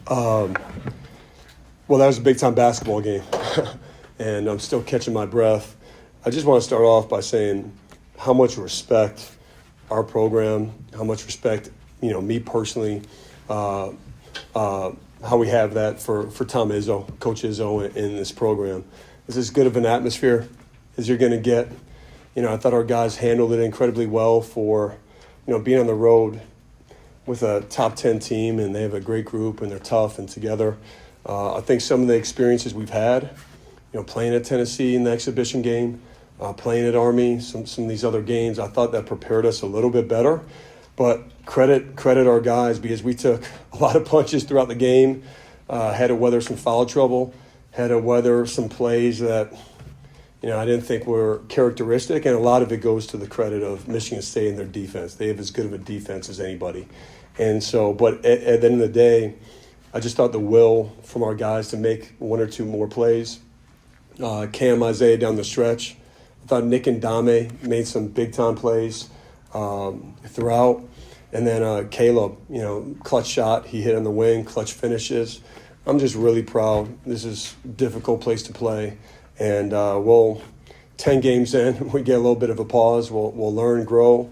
Well, that was a big-time basketball game, and I'm still catching my breath. I just want to start off by saying how much respect our program, how much respect, me personally, how we have that for Tom Izzo, Coach Izzo in this program. It's as good of an atmosphere as you're going to get. I thought our guys handled it incredibly well for, being on the road with a top 10 team, and they have a great group, and they're tough and together. I think some of the experiences we've had, playing at Tennessee in the exhibition game, playing at Army, some of these other games, I thought that prepared us a little bit better. But credit our guys, because we took a lot of punches throughout the game, had to weather some foul trouble, had to weather some plays that, I didn't think were characteristic, and a lot of it goes to the credit of Michigan State and their defense. They have as good of a defense as anybody. And so, but at the end of the day, I just thought the will from our guys to make one or two more plays. Cam, Isaiah down the stretch. I thought Nick and Dame made some big-time plays throughout. And then Caleb, clutch shot. He hit on the wing, clutch finishes. I'm just really proud. This is a difficult place to play. And 10 games in, we get a little bit of a pause. We'll learn, grow,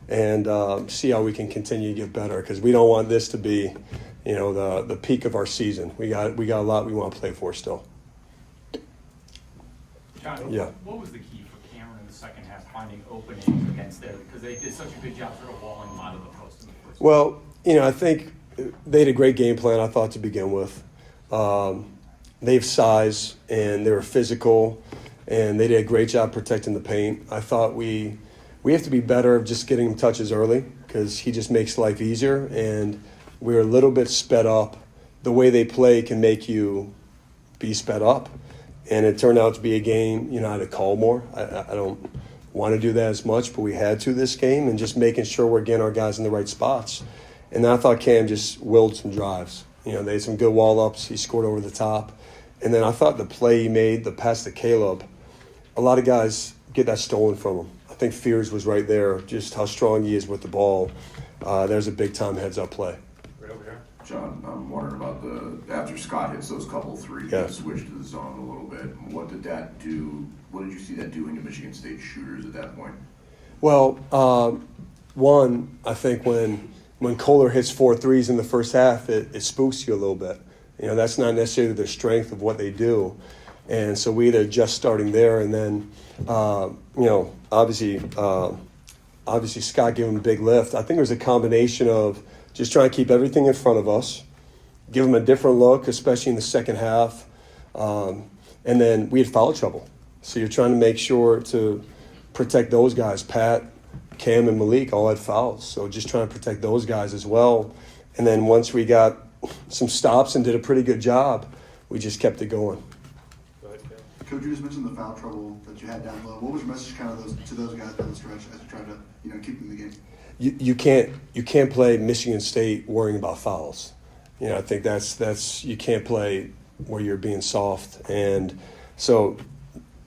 and see how we can continue to get better, because we don't want this to be, the peak of our season. We got a lot we want to play for still. Jon, yeah. What was the key for Cameron in the second half, finding openings against there? Because they did such a good job sort of walling them out of the post in the first. Well, I think they had a great game plan, I thought, to begin with. They have size, and they were physical, and they did a great job protecting the paint. I thought we have to be better of just getting him touches early, because he just makes life easier, and we're a little bit sped up. The way they play can make you be sped up, and it turned out to be a game, I had to call more. I don't want to do that as much, but we had to this game, and just making sure we're getting our guys in the right spots. And I thought Cam just willed some drives. They had some good wall-ups. He scored over the top. And then I thought the play he made, the pass to Caleb, a lot of guys get that stolen from him. I think Fears was right there, just how strong he is with the ball. There's a big-time heads-up play. Right over here. John, I'm wondering about after Scott hits those couple threes, yeah. Switched to the zone a little bit. What did that do? What did you see that doing to Michigan State shooters at that point? Well, one, I think when Kohler hits 4 threes in the first half, it spooks you a little bit. That's not necessarily the strength of what they do. And so we either just starting there, and then, obviously Scott gave him a big lift. I think it was a combination of just trying to keep everything in front of us, give him a different look, especially in the second half. And then we had foul trouble. So you're trying to make sure to protect those guys. Pat, Cam, and Malik all had fouls. So just trying to protect those guys as well. And then once we got some stops and did a pretty good job, we just kept it going. Coach, you just mentioned the foul trouble that you had down low. What was your message kind of to those guys down the stretch as you tried to keep them in the game? You can't play Michigan State worrying about fouls. I think that's you can't play where you're being soft, and so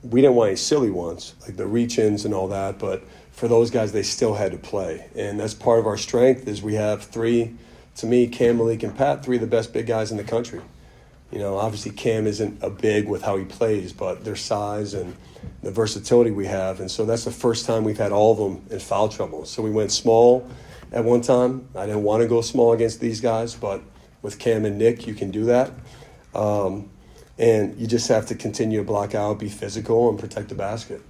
we didn't want any silly ones like the reach-ins and all that. But for those guys, they still had to play, and that's part of our strength. Is we have 3. To me, Cam, Malik, and Pat, 3 of the best big guys in the country. Obviously Cam isn't a big with how he plays, but their size and the versatility we have. And so that's the first time we've had all of them in foul trouble. So we went small at one time. I didn't want to go small against these guys, but with Cam and Nick, you can do that. And you just have to continue to block out, be physical, and protect the basket.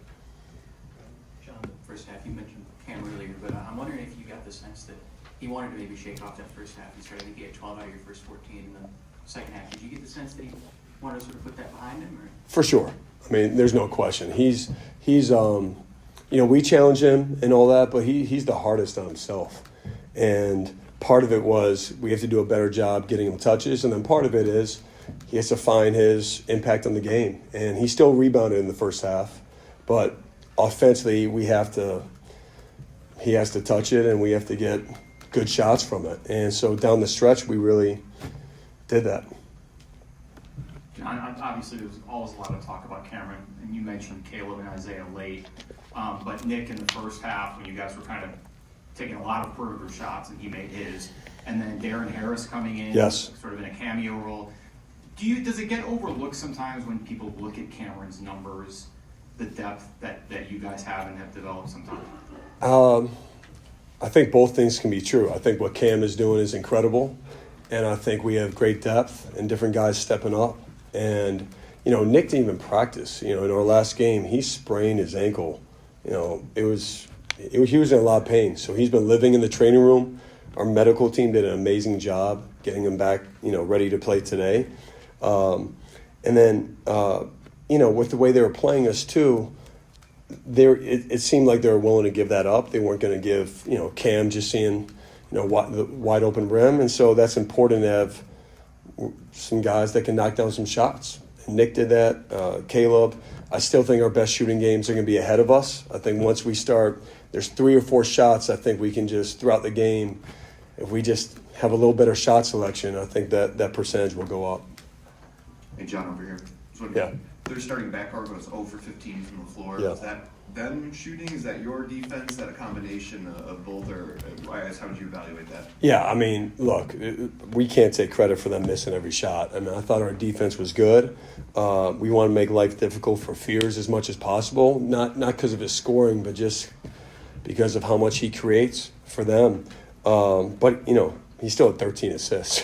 Jon, the first half, you mentioned Cam earlier, but I'm wondering if you got the sense that he wanted to maybe shake off that first half. He started to get 12 out of your first 14 in the second half. Did you get the sense that he wanted to sort of put that behind him? Or? For sure. I mean, there's no question. He's we challenge him and all that, but he's the hardest on himself. And part of it was we have to do a better job getting him touches, and then part of it is he has to find his impact on the game. And he still rebounded in the first half, but offensively he has to touch it, and we have to get good shots from it. And so down the stretch, we really did that. Jon, obviously there's always a lot of talk about Cameron, and you mentioned Caleb and Isaiah late. But Nick in the first half, when you guys were kind of taking a lot of perimeter shots, and he made his. And then Darren Harris coming in, Yes. sort of in a cameo role. Does it get overlooked sometimes when people look at Cameron's numbers, the depth that you guys have and have developed sometimes? I think both things can be true. I think what Cam is doing is incredible, and I think we have great depth and different guys stepping up. And, Nick didn't even practice. In our last game, he sprained his ankle. He was in a lot of pain. So he's been living in the training room. Our medical team did an amazing job getting him back, ready to play today. And then, with the way they were playing us too, it seemed like they were willing to give that up. They weren't going to give, Cam just seeing, the wide open rim. And so that's important to have some guys that can knock down some shots. And Nick did that. Caleb. I still think our best shooting games are going to be ahead of us. I think once we start, there's 3 or 4 shots I think we can just, throughout the game, if we just have a little better shot selection, I think that percentage will go up. Hey, John, over here. Yeah. Their starting backcourt was 0 for 15 from the floor. Yeah. Is that them shooting? Is that your defense? Is that a combination of both? Or I guess, how would you evaluate that? Yeah, I mean, look, we can't take credit for them missing every shot. I mean, I thought our defense was good. We want to make life difficult for Fears as much as possible, not because of his scoring, but just because of how much he creates for them. But, he still had 13 assists.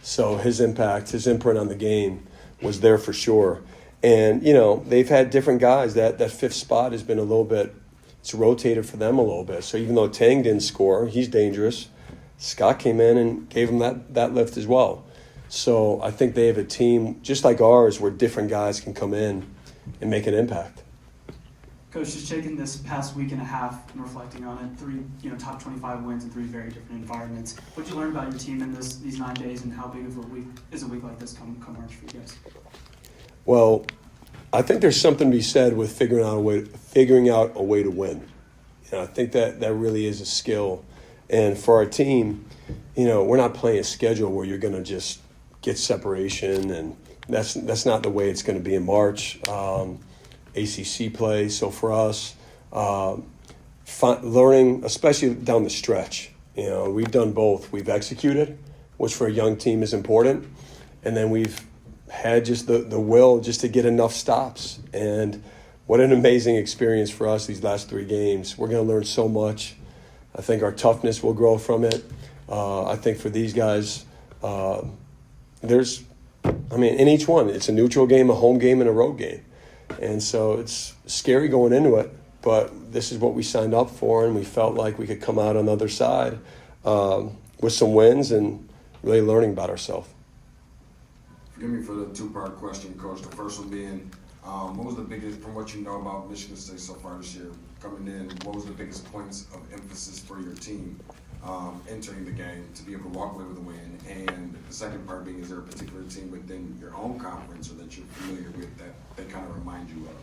So his impact, his imprint on the game was there for sure. And, they've had different guys. That 5th spot has been a little bit, it's rotated for them a little bit. So even though Tang didn't score, he's dangerous. Scott came in and gave him that lift as well. So I think they have a team just like ours where different guys can come in and make an impact. Coach, just taking this past week and a half and reflecting on it, 3 top 25 wins in 3 very different environments. What did you learn about your team in these 9 days, and how big of a week is a week like this come March for you guys? Well, I think there's something to be said with figuring out a way to win. I think that really is a skill. And for our team, we're not playing a schedule where you're going to just get separation, and that's not the way it's going to be in March. ACC play. So for us, learning, especially down the stretch, we've done both. We've executed, which for a young team is important, and then we've had just the will just to get enough stops. And what an amazing experience for us these last 3 games. We're going to learn so much. I think our toughness will grow from it. I think for these guys, in each one, it's a neutral game, a home game, and a road game. And so it's scary going into it, but this is what we signed up for, and we felt like we could come out on the other side with some wins and really learning about ourselves. Forgive me for the 2-part question, Coach. The first one being, what was the biggest, from what you know about Michigan State so far this year, coming in, what was the biggest points of emphasis for your team entering the game to be able to walk away with a win? And the second part being, is there a particular team within your own conference or that you're familiar with that they kind of remind you of?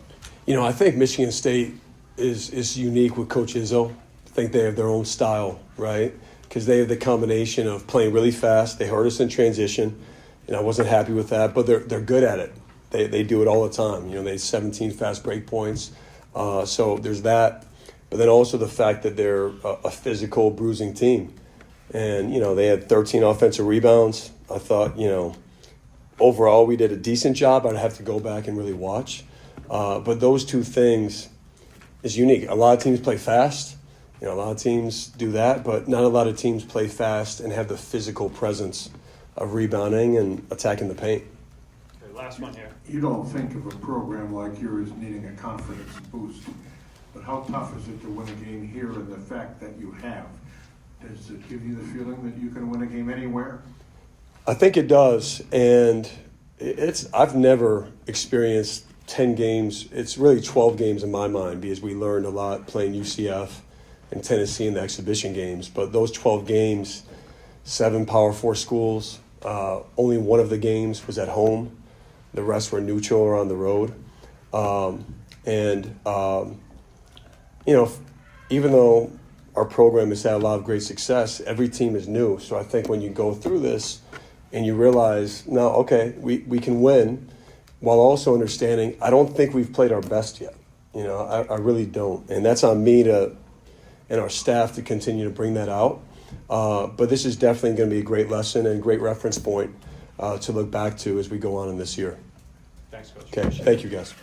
I think Michigan State is unique with Coach Izzo. I think they have their own style, right? Because they have the combination of playing really fast. They hurt us in transition, and I wasn't happy with that, but they're good at it. They do it all the time. They have 17 fast break points. So there's that. But then also the fact that they're a physical, bruising team. And, they had 13 offensive rebounds. I thought, overall we did a decent job. I'd have to go back and really watch. But those 2 things is unique. A lot of teams play fast. A lot of teams do that, but not a lot of teams play fast and have the physical presence of rebounding and attacking the paint. Okay, last one here. You don't think of a program like yours needing a confidence boost, but how tough is it to win a game here, and the fact that you have? Does it give you the feeling that you can win a game anywhere? I think it does, and I've never experienced 10 games. It's really 12 games in my mind, because we learned a lot playing UCF and Tennessee in the exhibition games. But those 12 games, 7 Power 4 schools, only one of the games was at home. The rest were neutral or on the road. Even though our program has had a lot of great success, every team is new. So I think when you go through this and you realize, no, okay, we can win, while also understanding, I don't think we've played our best yet. I really don't. And that's on me to, and our staff to continue to bring that out. But this is definitely going to be a great lesson and great reference point to look back to as we go on in this year. Thanks, Coach. Okay, thank you, guys.